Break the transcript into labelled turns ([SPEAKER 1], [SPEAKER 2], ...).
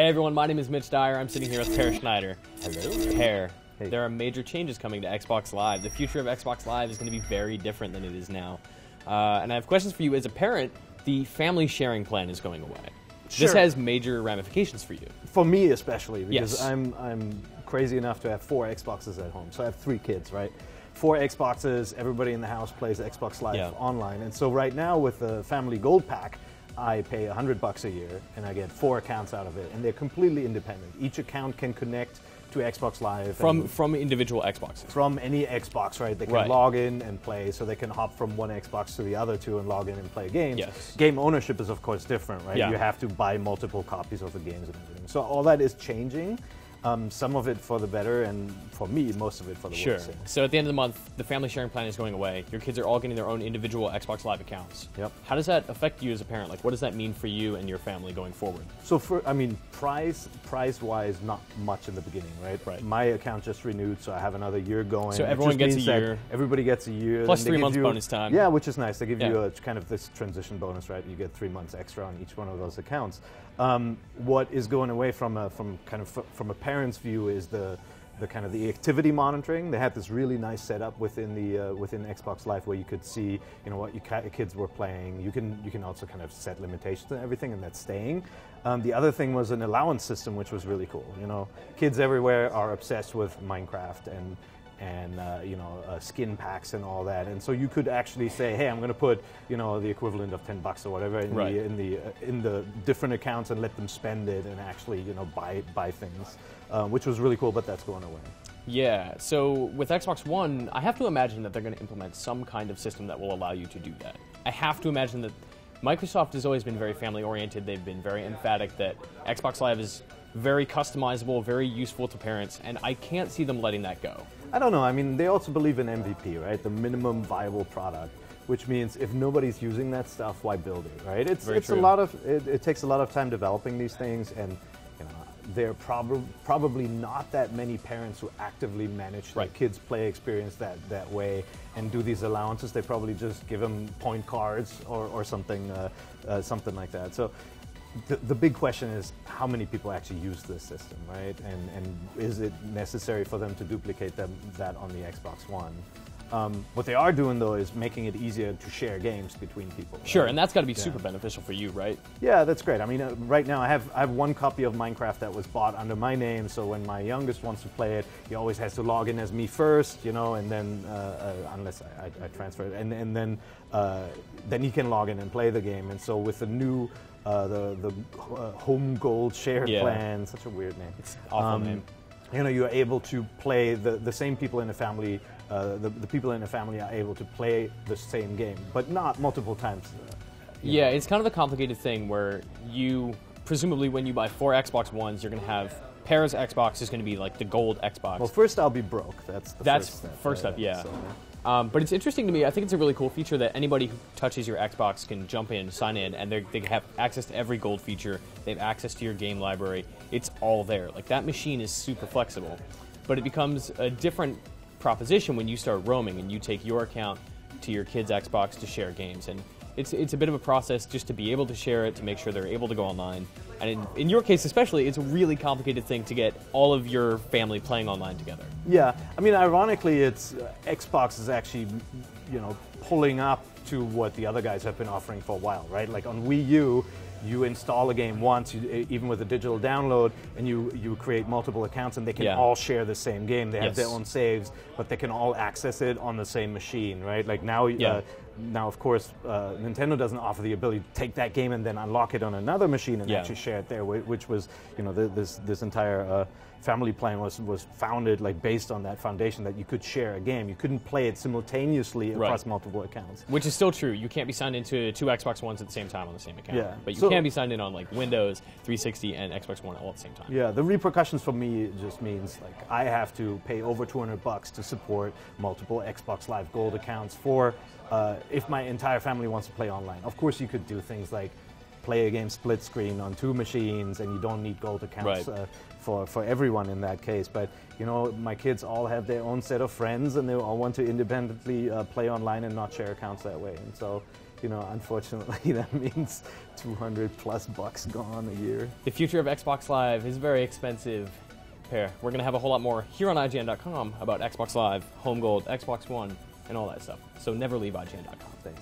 [SPEAKER 1] Hey everyone, my name is Mitch Dyer. I'm sitting here with Per Schneider.
[SPEAKER 2] Hello.
[SPEAKER 1] Per,
[SPEAKER 2] Hey.
[SPEAKER 1] there are major changes coming to Xbox Live. The future of Xbox Live is going to be very different than it is now. And I have questions for you. As a parent, the family sharing plan is going away.
[SPEAKER 2] Sure.
[SPEAKER 1] This has major ramifications for you.
[SPEAKER 2] For me especially, because
[SPEAKER 1] Yes.
[SPEAKER 2] I'm crazy enough to have 4 Xboxes at home. So I have 3 kids, right? 4 Xboxes, everybody in the house plays Xbox Live online. And so right now with the Family Gold Pack, I pay $100 a year and I get 4 accounts out of it, and they're completely independent. Each account can connect to Xbox Live
[SPEAKER 1] From individual Xboxes.
[SPEAKER 2] from any Xbox, right? They can log in and play, so they can hop from one Xbox to the other two and log in and play games.
[SPEAKER 1] Yes.
[SPEAKER 2] Game ownership is of course different, right?
[SPEAKER 1] Yeah.
[SPEAKER 2] You have to buy multiple copies of the games and everything. So all that is changing. Some of it for the better, and for me, most of it for the
[SPEAKER 1] Sure.
[SPEAKER 2] worse.
[SPEAKER 1] So at the end of the month, the family sharing plan is going away. Your kids are all getting their own individual Xbox Live accounts.
[SPEAKER 2] Yep.
[SPEAKER 1] How does that affect you as a parent? Like, what does that mean for you and your family going forward?
[SPEAKER 2] So price-wise, not much in the beginning, right?
[SPEAKER 1] Right.
[SPEAKER 2] My account just renewed, so I have another year going.
[SPEAKER 1] So
[SPEAKER 2] It
[SPEAKER 1] everyone
[SPEAKER 2] just
[SPEAKER 1] gets a
[SPEAKER 2] means that
[SPEAKER 1] year.
[SPEAKER 2] Everybody gets a year.
[SPEAKER 1] Plus
[SPEAKER 2] then they
[SPEAKER 1] 3
[SPEAKER 2] give
[SPEAKER 1] months
[SPEAKER 2] you-
[SPEAKER 1] bonus time.
[SPEAKER 2] Yeah, which is nice. They give
[SPEAKER 1] Yeah.
[SPEAKER 2] you a kind of this transition bonus, right? You get 3 months extra on each one of those accounts. What is going away from a parent's view is the kind of the activity monitoring. They had this really nice setup within Xbox Live where you could see, what your kids were playing. You can also kind of set limitations and everything, and that's staying. The other thing was an allowance system, which was really cool. Kids everywhere are obsessed with Minecraft and skin packs and all that, and so you could actually say, hey, I'm going to put the equivalent of $10 or whatever in the different accounts and let them spend it and actually buy things, which was really cool. But that's going away.
[SPEAKER 1] Yeah, so with Xbox One, I have to imagine that they're going to implement some kind of system that will allow you to do that. I have to imagine that Microsoft has always been very family-oriented. They've been very emphatic that Xbox Live is very customizable, very useful to parents, and I can't see them letting that go.
[SPEAKER 2] I don't know. I mean, they also believe in MVP, right? The minimum viable product, which means if nobody's using that stuff, why build it, right? It takes a lot of time developing these things, and there are probably not that many parents who actively manage their kids' play experience that way and do these allowances. They probably just give them point cards or something like that. So the big question is how many people actually use this system, right? And is it necessary for them to duplicate that on the Xbox One? What they are doing, though, is making it easier to share games between people.
[SPEAKER 1] Sure,
[SPEAKER 2] right?
[SPEAKER 1] and that's got to be super beneficial for you, right?
[SPEAKER 2] Yeah, that's great. I mean, right now I have 1 copy of Minecraft that was bought under my name, so when my youngest wants to play it, he always has to log in as me first, and then unless I transfer it, and then he can log in and play the game. And so with the new the home gold share plan, such a weird name.
[SPEAKER 1] It's an awful name.
[SPEAKER 2] You're able to play the same people in the family. The people in the family are able to play the same game, but not multiple times.
[SPEAKER 1] Yeah, it's kind of a complicated thing where you, presumably when you buy 4 Xbox Ones, you're going to have Per's Xbox is going to be like the gold Xbox.
[SPEAKER 2] Well, first I'll be broke. That's first step.
[SPEAKER 1] Yeah.
[SPEAKER 2] So,
[SPEAKER 1] but it's interesting to me. I think it's a really cool feature that anybody who touches your Xbox can jump in, sign in, and they have access to every gold feature. They have access to your game library. It's all there. Like, that machine is super flexible. But it becomes a different proposition when you start roaming and you take your account to your kid's Xbox to share games. And it's a bit of a process just to be able to share it, to make sure they're able to go online. And in your case especially, it's a really complicated thing to get all of your family playing online together.
[SPEAKER 2] Yeah, I mean, ironically, it's Xbox is actually, pulling up to what the other guys have been offering for a while, right? Like on Wii U, you install a game once, even with a digital download, and you create multiple accounts, and they can all share the same game. They have their own saves, but they can all access it on the same machine, right? Like now, now of course, Nintendo doesn't offer the ability to take that game and then unlock it on another machine and actually share it there, which was, this entire family plan was founded like based on that foundation that you could share a game. You couldn't play it simultaneously across multiple accounts.
[SPEAKER 1] Which is still true. You can't be signed into 2 Xbox Ones at the same time on the same account.
[SPEAKER 2] Yeah.
[SPEAKER 1] But you can be signed in on like Windows, 360, and Xbox One all at the same time.
[SPEAKER 2] Yeah, the repercussions for me just means like I have to pay over $200 to support multiple Xbox Live Gold accounts for if my entire family wants to play online. Of course, you could do things like play a game split screen on 2 machines, and you don't need gold accounts for everyone in that case. But my kids all have their own set of friends, and they all want to independently play online and not share accounts that way. And so you know, unfortunately, that means 200 plus bucks gone a year.
[SPEAKER 1] The future of Xbox Live is very expensive. We're going to have a whole lot more here on IGN.com about Xbox Live, Home Gold, Xbox One, and all that stuff. So never leave IGN.com.
[SPEAKER 2] Thanks.